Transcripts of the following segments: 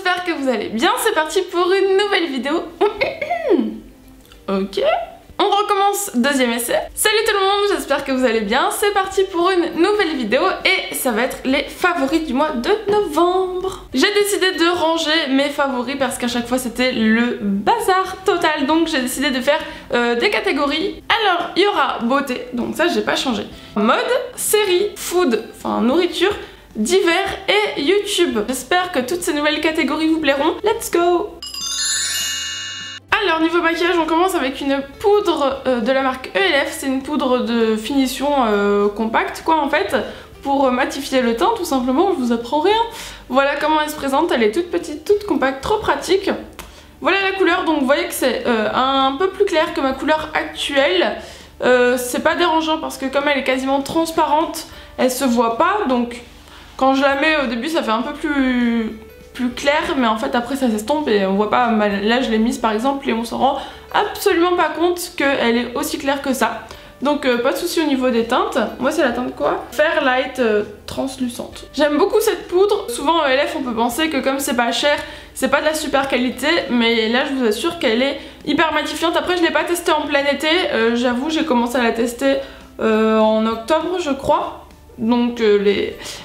j'espère que vous allez bien, c'est parti pour une nouvelle vidéo. Ok, on recommence, deuxième essai. Salut tout le monde, j'espère que vous allez bien, c'est parti pour une nouvelle vidéo et ça va être les favoris du mois de novembre. J'ai décidé de ranger mes favoris parce qu'à chaque fois c'était le bazar total, donc j'ai décidé de faire des catégories. Alors il y aura beauté, donc ça j'ai pas changé. Mode, série, food, enfin nourriture, divers et YouTube. J'espère que toutes ces nouvelles catégories vous plairont. Let's go! Alors niveau maquillage, on commence avec une poudre de la marque ELF. C'est une poudre de finition compacte quoi en fait, pour matifier le teint tout simplement, je vous apprends rien. Voilà comment elle se présente, elle est toute petite, toute compacte, trop pratique. Voilà la couleur, donc vous voyez que c'est un peu plus clair que ma couleur actuelle. C'est pas dérangeant parce que comme elle est quasiment transparente, elle se voit pas, donc quand je la mets au début ça fait un peu plus clair, mais en fait après ça s'estompe et on voit pas. Là je l'ai mise par exemple et on s'en rend absolument pas compte qu'elle est aussi claire que ça. Donc pas de souci au niveau des teintes. Moi c'est la teinte quoi, Fairlight translucente. J'aime beaucoup cette poudre. Souvent ELF on peut penser que comme c'est pas cher, c'est pas de la super qualité, mais là je vous assure qu'elle est hyper matifiante. Après je l'ai pas testée en plein été, j'avoue j'ai commencé à la tester en octobre je crois. Donc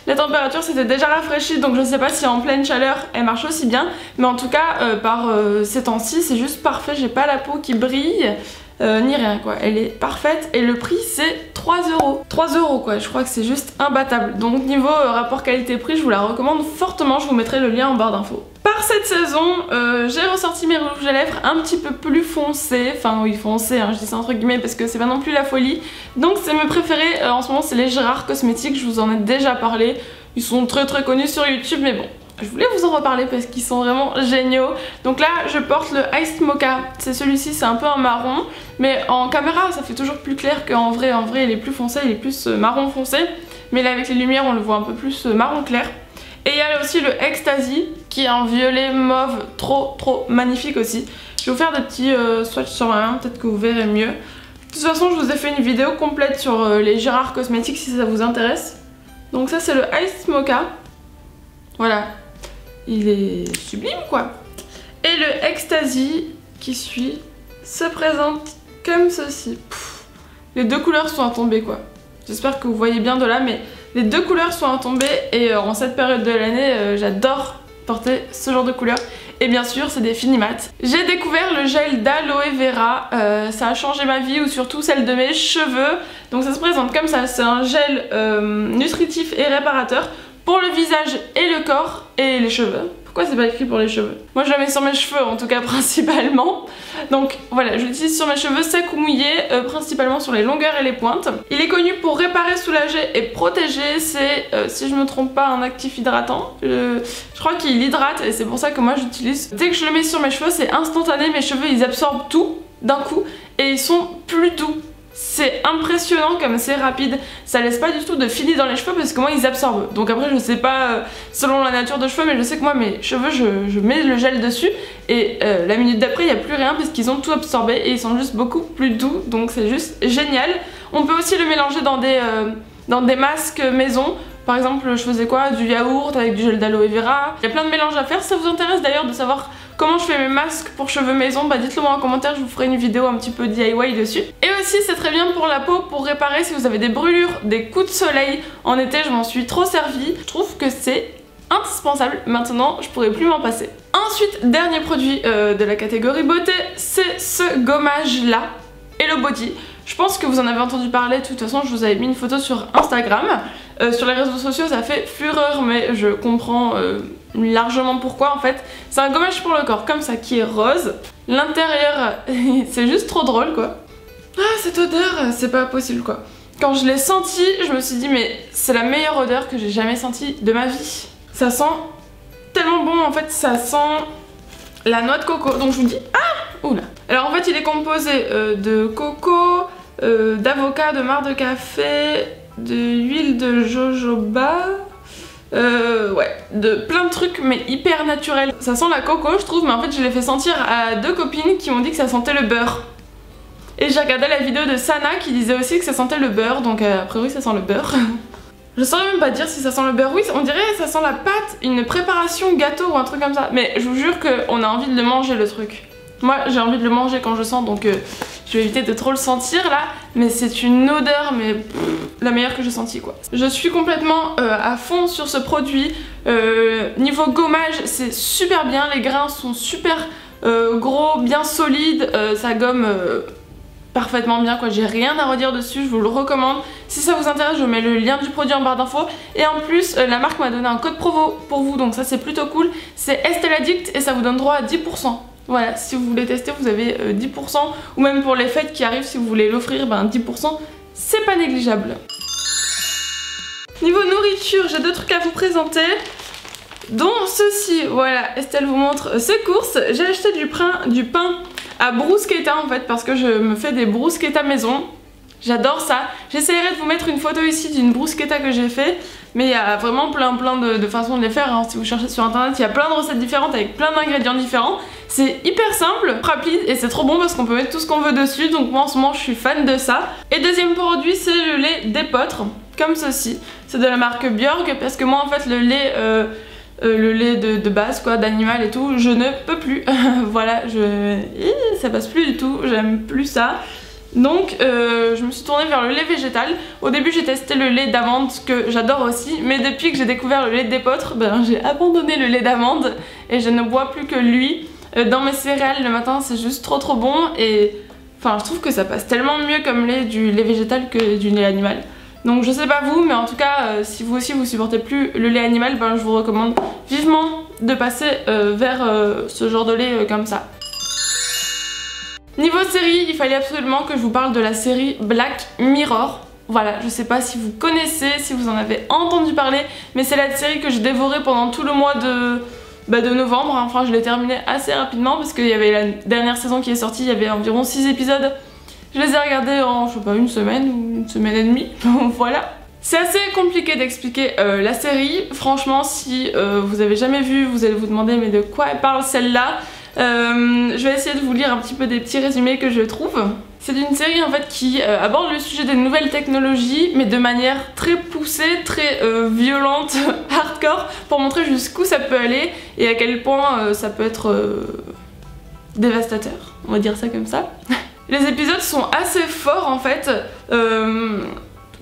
la température s'était déjà rafraîchie, donc je sais pas si en pleine chaleur elle marche aussi bien, mais en tout cas par ces temps-ci c'est juste parfait, j'ai pas la peau qui brille ni rien quoi, elle est parfaite et le prix c'est 3 €. 3 € quoi, je crois que c'est juste imbattable. Donc niveau rapport qualité-prix je vous la recommande fortement, je vous mettrai le lien en barre d'infos. Par cette saison, j'ai ressorti mes rouges à lèvres un petit peu plus foncés, enfin oui foncés, hein, je dis ça entre guillemets parce que c'est pas non plus la folie. Donc c'est mes préférés en ce moment, c'est les Gérard Cosmetics, je vous en ai déjà parlé, ils sont très connus sur YouTube mais bon. Je voulais vous en reparler parce qu'ils sont vraiment géniaux. Donc là je porte le Iced Mocha, c'est celui-ci, c'est un peu un marron, mais en caméra ça fait toujours plus clair qu'en vrai. En vrai il est plus foncé, il est plus marron foncé, mais là avec les lumières on le voit un peu plus marron clair. Et il y a aussi le Ecstasy qui est en violet mauve, trop magnifique aussi. Je vais vous faire des petits swatchs sur ma main, peut-être que vous verrez mieux. De toute façon je vous ai fait une vidéo complète sur les Gérard Cosmetics si ça vous intéresse. Donc ça c'est le Iced Mocha, voilà. Il est sublime quoi. Et le Ecstasy qui suit se présente comme ceci. Les deux couleurs sont à tomber quoi. J'espère que vous voyez bien de là, mais les deux couleurs sont à tomber et en cette période de l'année j'adore porter ce genre de couleurs. Et bien sûr c'est des Finimat. J'ai découvert le gel d'aloe vera, ça a changé ma vie ou surtout celle de mes cheveux. Donc ça se présente comme ça, c'est un gel nutritif et réparateur pour le visage et le corps et les cheveux. Pourquoi c'est pas écrit pour les cheveux? Moi je le mets sur mes cheveux en tout cas principalement. Donc voilà, je l'utilise sur mes cheveux secs ou mouillés, principalement sur les longueurs et les pointes. Il est connu pour réparer, soulager et protéger. C'est, si je me trompe pas, un actif hydratant. Je crois qu'il hydrate et c'est pour ça que moi j'utilise. Dès que je le mets sur mes cheveux, c'est instantané. Mes cheveux ils absorbent tout d'un coup et ils sont plus doux. C'est impressionnant comme c'est rapide, ça laisse pas du tout de fini dans les cheveux parce que moi ils absorbent. Donc après je sais pas selon la nature de cheveux, mais je sais que moi mes cheveux je mets le gel dessus et la minute d'après il n'y a plus rien parce qu'ils ont tout absorbé et ils sont juste beaucoup plus doux, donc c'est juste génial. On peut aussi le mélanger dans des masques maison. Par exemple je faisais quoi, du yaourt avec du gel d'aloe vera. Il y a plein de mélanges à faire. Si ça vous intéresse d'ailleurs de savoir comment je fais mes masques pour cheveux maison, bah dites-le moi en commentaire, je vous ferai une vidéo un petit peu DIY dessus. Et aussi c'est très bien pour la peau, pour réparer si vous avez des brûlures, des coups de soleil. En été je m'en suis trop servie, je trouve que c'est indispensable, maintenant je pourrais plus m'en passer. Ensuite, dernier produit de la catégorie beauté, c'est ce gommage là, Hello Body. Je pense que vous en avez entendu parler, de toute façon je vous avais mis une photo sur Instagram. Sur les réseaux sociaux ça fait fureur, mais je comprends largement pourquoi en fait. C'est un gommage pour le corps comme ça qui est rose. L'intérieur c'est juste trop drôle quoi. Ah cette odeur c'est pas possible quoi. Quand je l'ai senti je me suis dit mais c'est la meilleure odeur que j'ai jamais sentie de ma vie. Ça sent tellement bon en fait, ça sent la noix de coco. Donc je vous dis ah oula. Alors en fait il est composé de coco, d'avocat, de marc de café, d'huile de jojoba, ouais, de plein de trucs mais hyper naturels. Ça sent la coco je trouve, mais en fait je l'ai fait sentir à deux copines qui m'ont dit que ça sentait le beurre. Et j'ai regardé la vidéo de Sana qui disait aussi que ça sentait le beurre, donc a priori ça sent le beurre. Je saurais même pas dire si ça sent le beurre. Oui, on dirait que ça sent la pâte, une préparation gâteau ou un truc comme ça. Mais je vous jure qu'on a envie de le manger le truc. Moi j'ai envie de le manger quand je sens, donc je vais éviter de trop le sentir là. Mais c'est une odeur, mais la meilleure que j'ai sentie quoi. Je suis complètement à fond sur ce produit. Niveau gommage c'est super bien, les grains sont super gros, bien solides, ça gomme parfaitement bien quoi, j'ai rien à redire dessus, je vous le recommande. Si ça vous intéresse, je vous mets le lien du produit en barre d'infos. Et en plus, la marque m'a donné un code promo pour vous, donc ça c'est plutôt cool. C'est Estelle Addict et ça vous donne droit à 10%. Voilà, si vous voulez tester, vous avez 10%. Ou même pour les fêtes qui arrivent, si vous voulez l'offrir, ben 10%, c'est pas négligeable. Niveau nourriture, j'ai deux trucs à vous présenter. Dont ceci, voilà, Estelle vous montre ses courses. J'ai acheté du pain à bruschetta en fait, parce que je me fais des bruschetta maison. J'adore ça. J'essaierai de vous mettre une photo ici d'une bruschetta que j'ai fait. Mais il y a vraiment plein de façons de les faire, hein. Si vous cherchez sur internet, il y a plein de recettes différentes avec plein d'ingrédients différents. C'est hyper simple, rapide et c'est trop bon parce qu'on peut mettre tout ce qu'on veut dessus. Donc moi en ce moment je suis fan de ça. Et deuxième produit, c'est le lait d'épeautre, comme ceci. C'est de la marque Björk parce que moi en fait le lait de base quoi, d'animal et tout, je ne peux plus. Voilà, ça passe plus du tout, j'aime plus ça. Donc je me suis tournée vers le lait végétal. Au début j'ai testé le lait d'amande que j'adore aussi, mais depuis que j'ai découvert le lait d'épeautre, ben, j'ai abandonné le lait d'amande et je ne bois plus que lui. Dans mes céréales le matin c'est juste trop bon et enfin je trouve que ça passe tellement mieux comme lait du lait végétal que du lait animal. Donc je sais pas vous, mais en tout cas si vous aussi vous supportez plus le lait animal, ben, je vous recommande vivement de passer vers ce genre de lait comme ça. Niveau série, il fallait absolument que je vous parle de la série Black Mirror. Voilà, je sais pas si vous connaissez, si vous en avez entendu parler, mais c'est la série que j'ai dévorée pendant tout le mois de novembre. Enfin, je l'ai terminée assez rapidement parce qu'il y avait la dernière saison qui est sortie, il y avait environ 6 épisodes. Je les ai regardés en, je sais pas, une semaine ou une semaine et demie. Voilà. C'est assez compliqué d'expliquer la série. Franchement, si vous avez jamais vu, vous allez vous demander mais de quoi elle parle celle-là. Je vais essayer de vous lire un petit peu des petits résumés que je trouve. C'est une série en fait qui aborde le sujet des nouvelles technologies mais de manière très poussée, très violente, hardcore, pour montrer jusqu'où ça peut aller et à quel point ça peut être dévastateur, on va dire ça comme ça. Les épisodes sont assez forts en fait.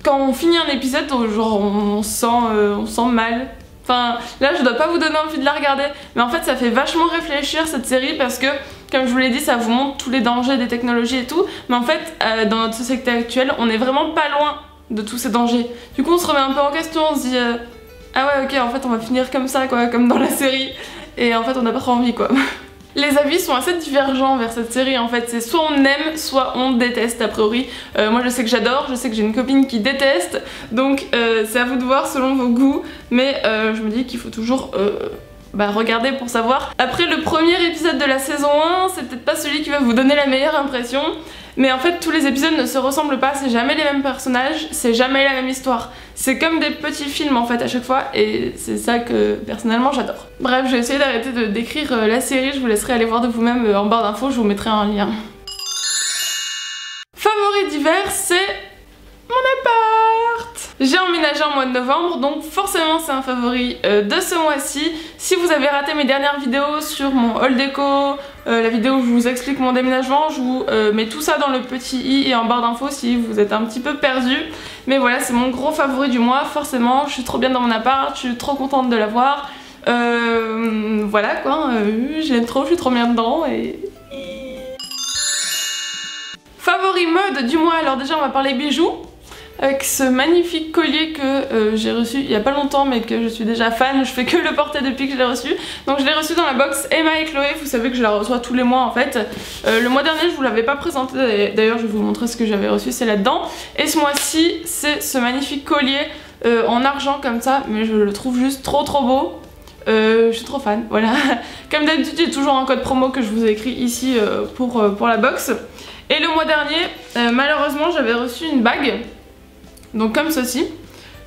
Quand on finit un épisode, genre on sent mal. Enfin, là je dois pas vous donner envie de la regarder, mais en fait ça fait vachement réfléchir cette série parce que, comme je vous l'ai dit, ça vous montre tous les dangers des technologies et tout, mais en fait, dans notre société actuelle, on est vraiment pas loin de tous ces dangers. Du coup on se remet un peu en question, on se dit ah ouais ok, en fait on va finir comme ça quoi, comme dans la série, et en fait on n'a pas trop envie quoi. Les avis sont assez divergents vers cette série en fait, c'est soit on aime, soit on déteste a priori. Moi je sais que j'adore, je sais que j'ai une copine qui déteste, donc c'est à vous de voir selon vos goûts, mais je me dis qu'il faut toujours regarder pour savoir. Après le premier épisode de la saison 1, c'est peut-être pas celui qui va vous donner la meilleure impression, mais en fait tous les épisodes ne se ressemblent pas, c'est jamais les mêmes personnages, c'est jamais la même histoire. C'est comme des petits films en fait à chaque fois et c'est ça que personnellement j'adore. Bref, je vais essayer d'arrêter de décrire la série, je vous laisserai aller voir de vous-même en barre d'infos, je vous mettrai un lien. Favori d'hiver, c'est mon appart. J'ai emménagé en mois de novembre, donc forcément c'est un favori de ce mois-ci. Si vous avez raté mes dernières vidéos sur mon haul déco, la vidéo où je vous explique mon déménagement, je vous mets tout ça dans le petit i et en barre d'infos si vous êtes un petit peu perdu. Mais voilà, c'est mon gros favori du mois, forcément. Je suis trop bien dans mon appart, je suis trop contente de l'avoir. Voilà quoi, je l'aime trop, je suis trop bien dedans et... Favori mode du mois, alors déjà on va parler bijoux. Avec ce magnifique collier que j'ai reçu il y a pas longtemps mais que je suis déjà fan, je fais que le porter depuis que je l'ai reçu. Donc je l'ai reçu dans la box Emma et Chloé, vous savez que je la reçois tous les mois en fait. Le mois dernier je vous l'avais pas présenté, d'ailleurs je vais vous montrer ce que j'avais reçu, c'est là-dedans. Et ce mois-ci c'est ce magnifique collier en argent comme ça, mais je le trouve juste trop beau. Je suis trop fan, voilà. Comme d'habitude j'ai toujours un code promo que je vous ai écrit ici pour la box. Et le mois dernier, malheureusement j'avais reçu une bague. Donc comme ceci,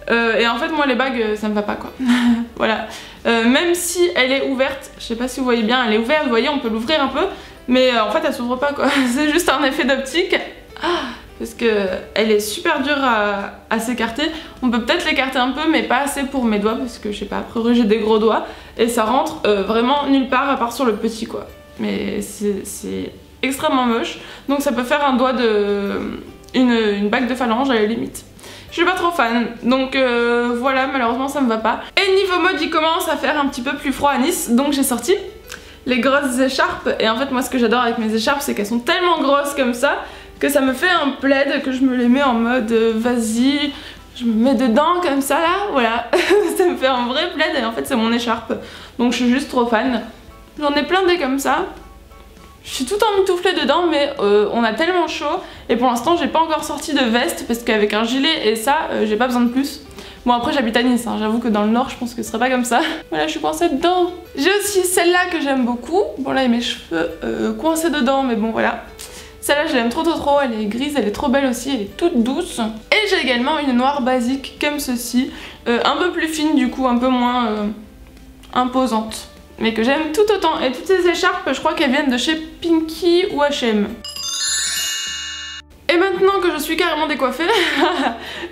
et en fait moi les bagues ça me va pas quoi. Voilà, même si elle est ouverte, je sais pas si vous voyez bien, elle est ouverte, vous voyez on peut l'ouvrir un peu, mais en fait elle s'ouvre pas quoi, c'est juste un effet d'optique. Ah, parce que elle est super dure à s'écarter. On peut peut-être l'écarter un peu mais pas assez pour mes doigts parce que je sais pas, a priori j'ai des gros doigts et ça rentre vraiment nulle part à part sur le petit quoi. Mais c'est extrêmement moche, donc ça peut faire un doigt de... une bague de phalange à la limite. Je suis pas trop fan, donc voilà, malheureusement ça me va pas. Et niveau mode il commence à faire un petit peu plus froid à Nice, donc j'ai sorti les grosses écharpes. Et en fait moi ce que j'adore avec mes écharpes c'est qu'elles sont tellement grosses comme ça que ça me fait un plaid, que je me les mets en mode vas-y, je me mets dedans comme ça là, voilà. Ça me fait un vrai plaid et en fait c'est mon écharpe. Donc je suis juste trop fan. J'en ai plein des comme ça. Je suis tout emmitouflée dedans mais on a tellement chaud et pour l'instant j'ai pas encore sorti de veste parce qu'avec un gilet et ça j'ai pas besoin de plus. Bon après j'habite à Nice, hein. J'avoue que dans le nord je pense que ce serait pas comme ça. Voilà, je suis coincée dedans. J'ai aussi celle-là que j'aime beaucoup. Bon là il y a mes cheveux coincés dedans mais bon voilà. Celle-là je l'aime trop, elle est grise, elle est trop belle aussi, elle est toute douce. Et j'ai également une noire basique comme ceci, un peu plus fine du coup, un peu moins imposante. Mais que j'aime tout autant. Et toutes ces écharpes je crois qu'elles viennent de chez Pinky ou H&M. Et maintenant que je suis carrément décoiffée,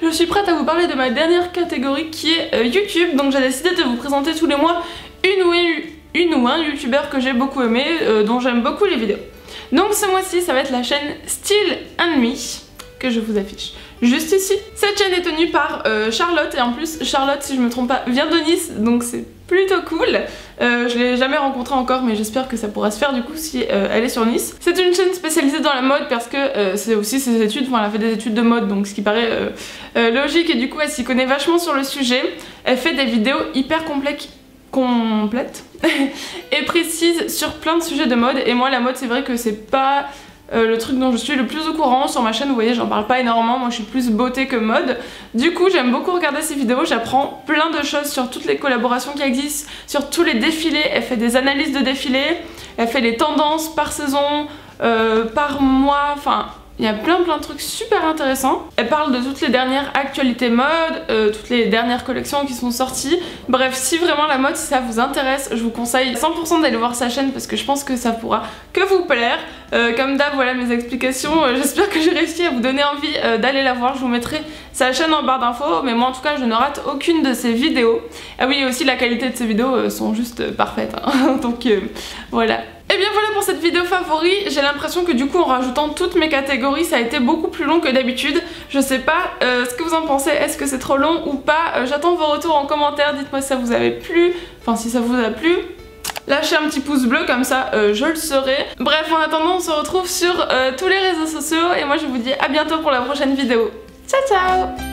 je suis prête à vous parler de ma dernière catégorie qui est YouTube. Donc j'ai décidé de vous présenter tous les mois une ou un youtubeur que j'ai beaucoup aimé, dont j'aime beaucoup les vidéos. Donc ce mois-ci ça va être la chaîne Still and Me, que je vous affiche juste ici. Cette chaîne est tenue par Charlotte, et en plus Charlotte, si je me trompe pas, vient de Nice, donc c'est plutôt cool. Je l'ai jamais rencontrée encore mais j'espère que ça pourra se faire du coup si elle est sur Nice. C'est une chaîne spécialisée dans la mode parce que c'est aussi ses études, enfin elle a fait des études de mode donc ce qui paraît logique, et du coup elle s'y connaît vachement sur le sujet. Elle fait des vidéos hyper complètes et précises sur plein de sujets de mode, et moi la mode c'est vrai que c'est pas le truc dont je suis le plus au courant sur ma chaîne. Vous voyez, j'en parle pas énormément, moi je suis plus beauté que mode. Du coup j'aime beaucoup regarder ces vidéos, j'apprends plein de choses sur toutes les collaborations qui existent, sur tous les défilés. Elle fait des analyses de défilés, elle fait les tendances par saison, par mois, enfin il y a plein de trucs super intéressants. Elle parle de toutes les dernières actualités mode, toutes les dernières collections qui sont sorties. Bref, si vraiment la mode, si ça vous intéresse, je vous conseille 100% d'aller voir sa chaîne parce que je pense que ça pourra que vous plaire. Comme d'hab, voilà mes explications. J'espère que j'ai réussi à vous donner envie d'aller la voir. Je vous mettrai sa chaîne en barre d'infos, mais moi en tout cas je ne rate aucune de ses vidéos. Ah oui, et aussi la qualité de ses vidéos sont juste parfaites, hein. Donc voilà. Et bien voilà pour cette vidéo favori. J'ai l'impression que du coup en rajoutant toutes mes catégories ça a été beaucoup plus long que d'habitude. Je sais pas ce que vous en pensez, est-ce que c'est trop long ou pas. J'attends vos retours en commentaire, dites-moi si ça vous avait plu, enfin si ça vous a plu. Lâchez un petit pouce bleu comme ça je le saurai. Bref, en attendant on se retrouve sur tous les réseaux sociaux et moi je vous dis à bientôt pour la prochaine vidéo. Ciao ciao.